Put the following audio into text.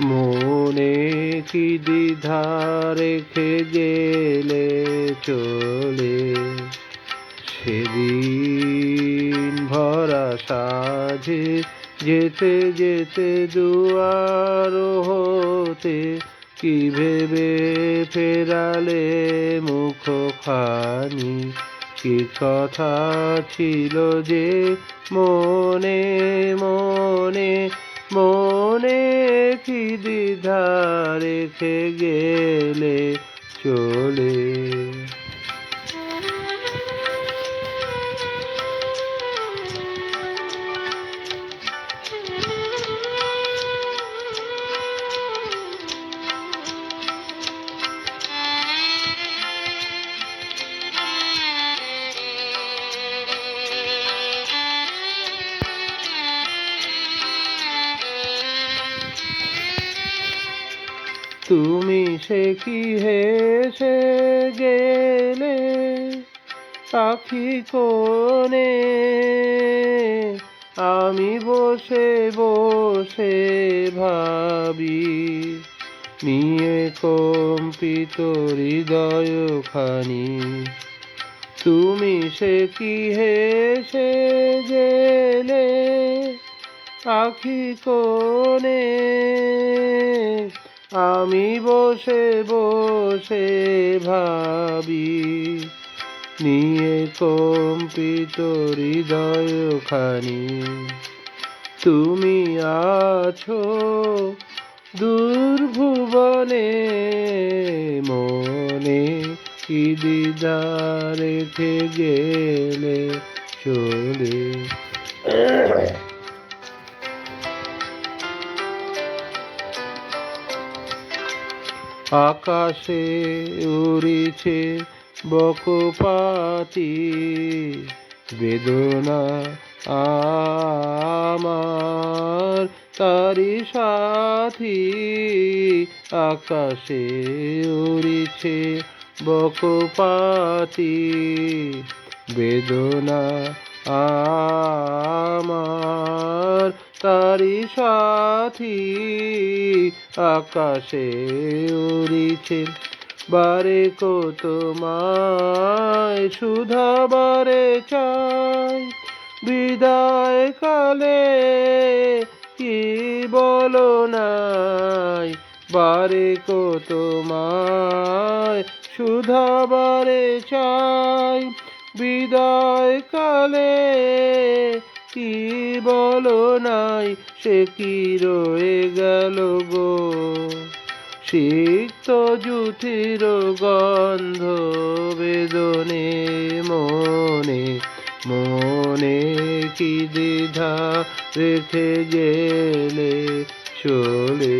মনে কি দ্বিধা রেখে গেলে চলে, সেদিন ভরা সাজে যেতে যেতে দুয়ার হতে কি ভেবে ফেরালে মুখখানি, কি কথা ছিল যে মনে মনে মনে কি দ্বিধা রেখে গেলে চলে। তুমি সে কি হেসে গেলে পাখি কোণে, আমি বসে বসে ভাবি নিয়ে কম্পিত হৃদয়খানি। তুমি সে কি হেসে গেলে পাখি কোণে, আমি বসে বসে ভাবি নিয়ে কম্পিত হৃদয়খানি। তুমি আছো দূর ভুবনে, মনে কি দ্বিধা রেখে গেলে চলে। আকাশে উড়িছে বকপাতি, বেদনা আমার তারি সাথী। আকাশে উড়িছে বকপাতি, বেদনা আমার তারি সাথী। আকাশে উড়িছে বারে কত তোমায় শুধাবারে চাই, বিদায় কালে কি বলো নাই। বারে কত তোমায় শুধাবারে চাই, বিদায় কালে কি বলো নাই। সে কি রয়ে গেল গো সিক্ত জুথির গন্ধ বেদনে, মনে মনে কি দ্বিধা রেখে গেলে চলে।